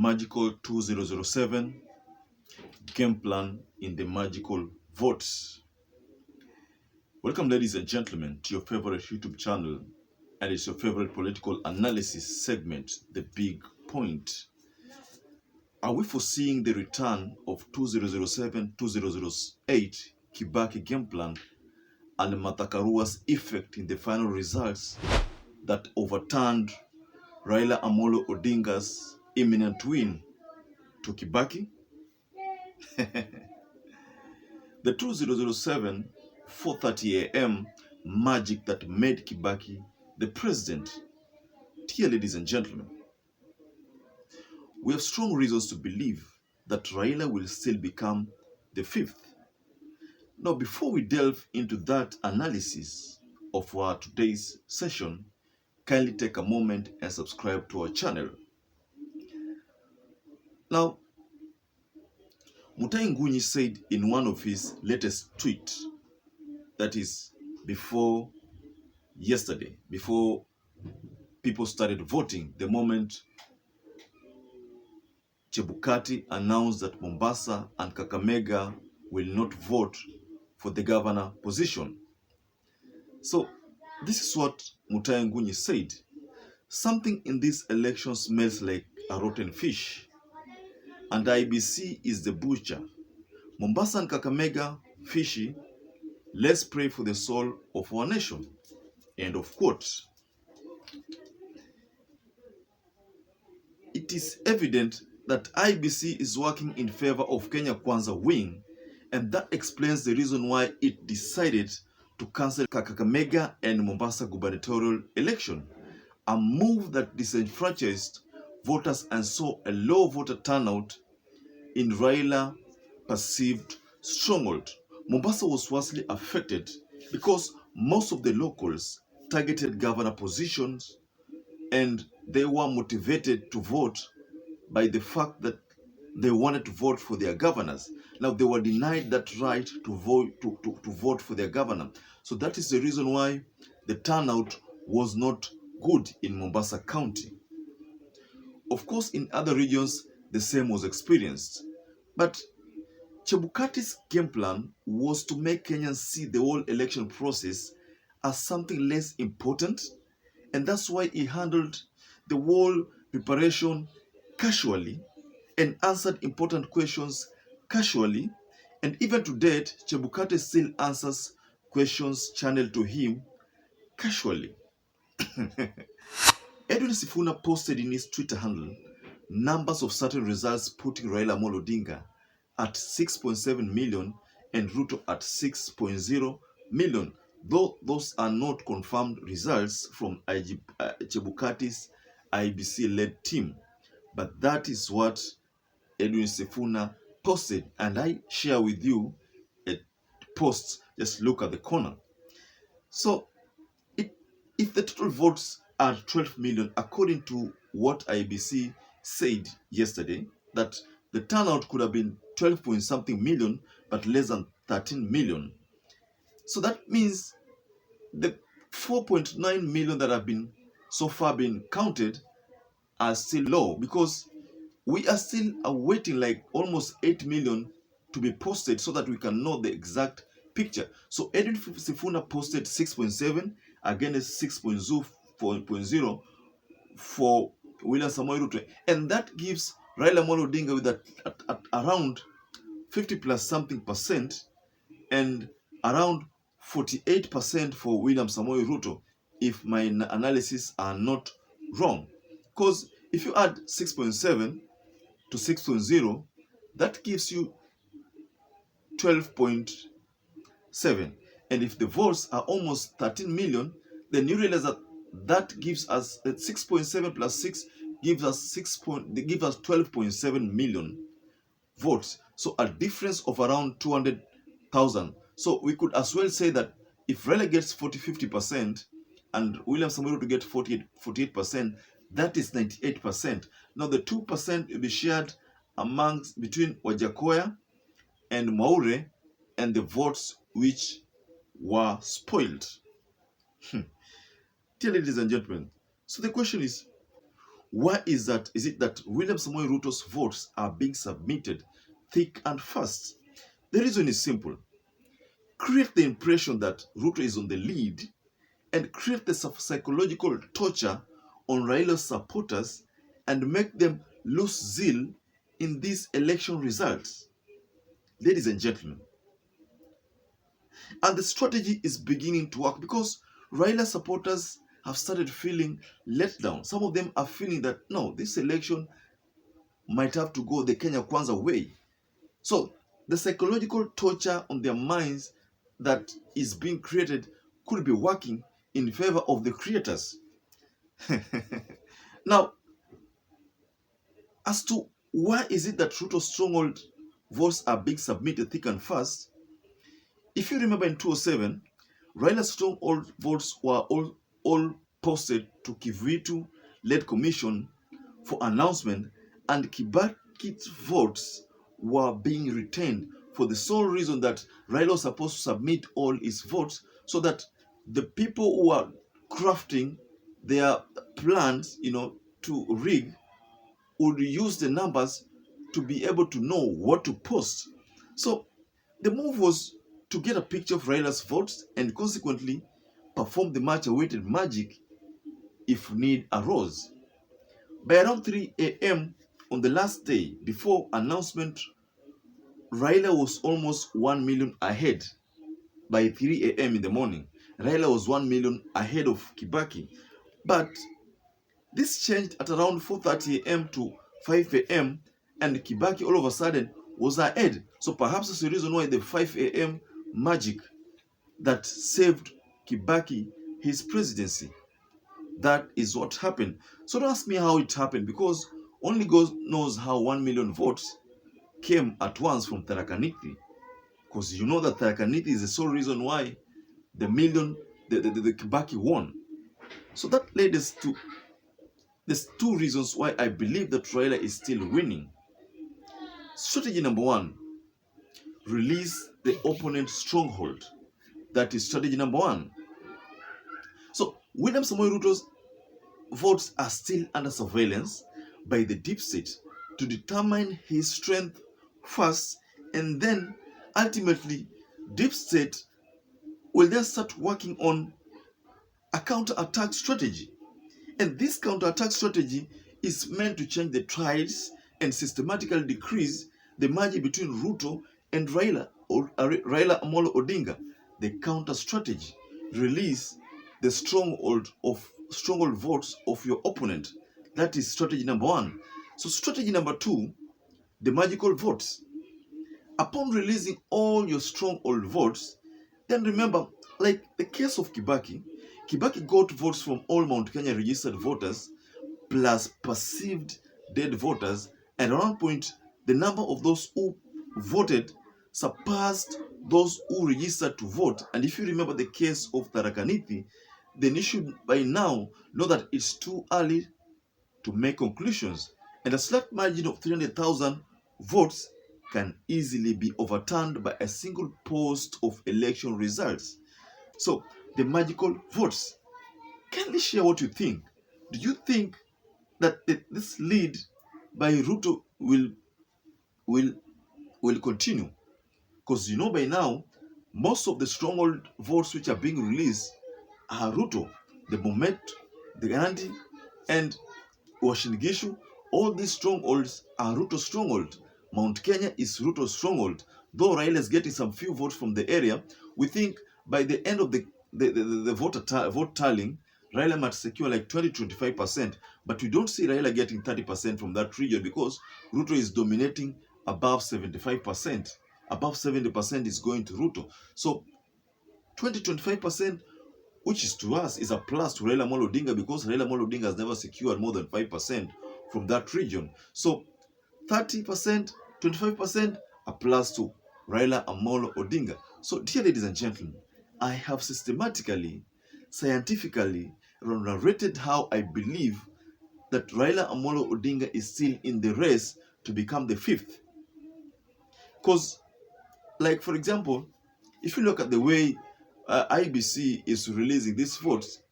magical 2007 game plan in the magical votes. Welcome, ladies and gentlemen, to your favorite YouTube channel, and it's your favorite political analysis segment, The Big Point. Are we foreseeing the return of 2007-2008 Kibaki game plan and Matakarua's effect in the final results that overturned Raila Amolo Odinga's imminent win to Kibaki? The 2007 4:30 a.m. magic that made Kibaki the president. Dear ladies and gentlemen, we have strong reasons to believe that Raila will still become the fifth. Now, before we delve into that analysis of our today's session, kindly take a moment and subscribe to our channel. Now, Mutahi Ngunyi said in one of his latest tweets, that is before yesterday, before people started voting, the moment Chebukati announced that Mombasa and Kakamega will not vote for the governor position. So this is what Mutahi Ngunyi said. Something in this election smells like a rotten fish, and IBC is the butcher. Mombasa and Kakamega fishy. Let's pray for the soul of our nation. End of quote. It is evident that IBC is working in favor of Kenya Kwanza wing, and that explains the reason why it decided to cancel Kakamega and Mombasa gubernatorial election, a move that disenfranchised voters and saw a low voter turnout in Raila perceived stronghold. Mombasa was worstly affected because most of the locals targeted governor positions, and they were motivated to vote by the fact that they wanted to vote for their governors. Now they were denied that right to vote for their governor. So that is the reason why the turnout was not good in Mombasa County. Of course, in other regions, the same was experienced. But Chebukati's game plan was to make Kenyans see the whole election process as something less important, and that's why he handled the whole preparation casually and answered important questions casually. And even to date, Chebukati still answers questions channeled to him casually. Edwin Sifuna posted in his Twitter handle numbers of certain results putting Raila Amolo Odinga at 6.7 million and Ruto at 6.0 million, though those are not confirmed results from Chebukati's IBC-led team. But that is what Edwin Sifuna posted, and I share with you a post. Just look at the corner. So if the total votes are 12 million, according to what IBC said yesterday, that the turnout could have been 12 point something million, but less than 13 million. So that means the 4.9 million that have been so far been counted are still low, because we are still awaiting like almost 8 million to be posted so that we can know the exact picture. So Edwin Sifuna posted 6.7 against 6.0 for William Samoei Ruto, and that gives Raila Amolo Odinga with at around 50 plus something percent and around 48% for William Samoei Ruto, if my analysis are not wrong. Because if you add 6.7 to 6.0, that gives you 12.7. And if the votes are almost 13 million, then you realize that that gives us 6.7 plus 6 gives us 12.7 million votes. So a difference of around 200,000. So we could as well say that if Raila gets 50% and William Samoei Ruto gets 48%, that is 98%. Now the 2% will be shared between Wajakoya and Mwaure, and the votes which were spoiled. Dear ladies and gentlemen, so the question is, Why is that? Is it that William Samoei Ruto's votes are being submitted thick and fast? The reason is simple. Create the impression that Ruto is on the lead and create the psychological torture on Raila's supporters and make them lose zeal in these election results. Ladies and gentlemen, and the strategy is beginning to work because Raila supporters have started feeling let down. Some of them are feeling that, no, this election might have to go the Kenya Kwanza way. So the psychological torture on their minds that is being created could be working in favor of the creators. Now, as to why is it that Ruto's stronghold votes are being submitted thick and fast, if you remember in 2007, Raila's stronghold votes were all posted to Kivitu-led commission for announcement, and Kibaki's votes were being retained for the sole reason that Raila was supposed to submit all his votes so that the people who are crafting their plans, to rig would use the numbers to be able to know what to post. So the move was to get a picture of Raila's votes and consequently perform the much awaited magic if need arose. By around 3 a.m. on the last day before announcement, Raila was almost 1 million ahead. By 3 a.m. in the morning, Raila was 1 million ahead of Kibaki. But this changed at around 4:30 a.m. to 5 a.m. and Kibaki all of a sudden was ahead. So perhaps that's the reason why the 5 a.m. magic that saved Kibaki his presidency. That is what happened. So don't ask me how it happened because only God knows how 1 million votes came at once from Tharaka Nithi. Because you know that Tharaka Nithi is the sole reason why the Kibaki won. So that led us to there's two reasons why I believe that Raila is still winning. Strategy number one, release the opponent's stronghold. That is strategy number one. So William Samoei Ruto's votes are still under surveillance by the deep state to determine his strength first, and then ultimately deep state will then start working on a counter-attack strategy. And this counter-attack strategy is meant to change the tides and systematically decrease the margin between Ruto and Raila Amolo Odinga. The counter strategy: release the stronghold votes of your opponent. That is strategy number one. So strategy number two, the magical votes. Upon releasing all your stronghold votes, then remember, like the case of Kibaki got votes from all Mount Kenya registered voters plus perceived dead voters, and at one point, the number of those who voted surpassed those who registered to vote. And if you remember the case of Tharaka Nithi, then you should by now know that it's too early to make conclusions. And a slight margin of 300,000 votes can easily be overturned by a single post of election results. So, the magical votes. Kindly share what you think. Do you think that this lead by Ruto will continue? Because you know by now, most of the stronghold votes which are being released are Ruto, the Bomet, the Gandhi, and Uasin Gishu. All these strongholds are Ruto stronghold. Mount Kenya is Ruto stronghold. Though Raila is getting some few votes from the area, we think by the end of the vote tallying, Raila might secure like 20-25%, but we don't see Raila getting 30% from that region because Ruto is dominating above 75%. Above 70% is going to Ruto. So 20-25%, which is to us is a plus to Raila Amolo Odinga because Raila Amolo Odinga has never secured more than 5% from that region. So 30%, 25%, a plus to Raila Amolo Odinga. So dear ladies and gentlemen, I have systematically, scientifically narrated how I believe that Raila Amolo Odinga is still in the race to become the fifth. Because, like for example, if you look at the way IBC is releasing these votes,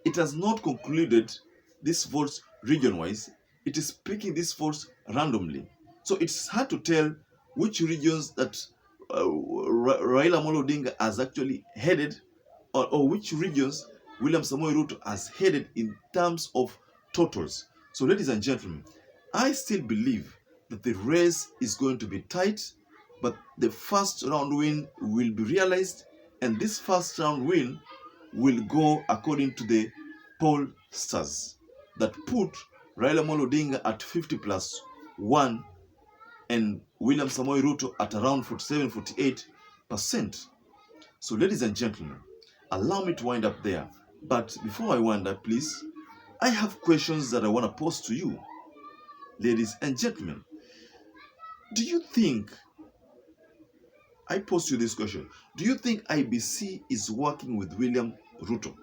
it has not concluded these votes region-wise, it is picking these votes randomly. So it's hard to tell which regions that Raila Amolo Odinga has actually headed, or which regions William Samoei Ruto has headed in terms of totals. So, ladies and gentlemen, I still believe that the race is going to be tight, but the first round win will be realized, and this first round win will go according to the pollsters that put Raila Amolo Odinga at 50+1 and William Samoei Ruto at around 47-48%. So, ladies and gentlemen, allow me to wind up there. But before I wind up, please, I have questions that I want to pose to you. Ladies and gentlemen, do you think, I pose to you this question, do you think IBC is working with William Ruto?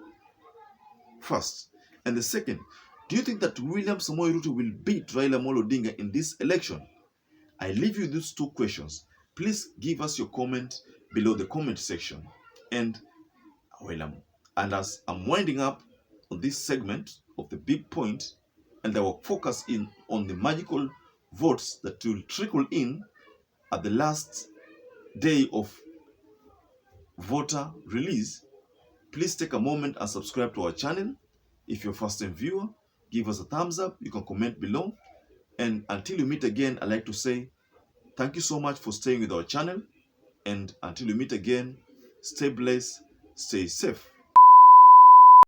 First. And the second, do you think that William Samoei Ruto will beat Raila Amolo Odinga in this election? I leave you these two questions. Please give us your comment below the comment section. And as I'm winding up on this segment of the big point, and I will focus in on the magical votes that will trickle in at the last day of voter release, please take a moment and subscribe to our channel. If you're a first-time viewer, give us a thumbs up. You can comment below. And until we meet again, I'd like to say thank you so much for staying with our channel. And until we meet again, stay blessed, stay safe.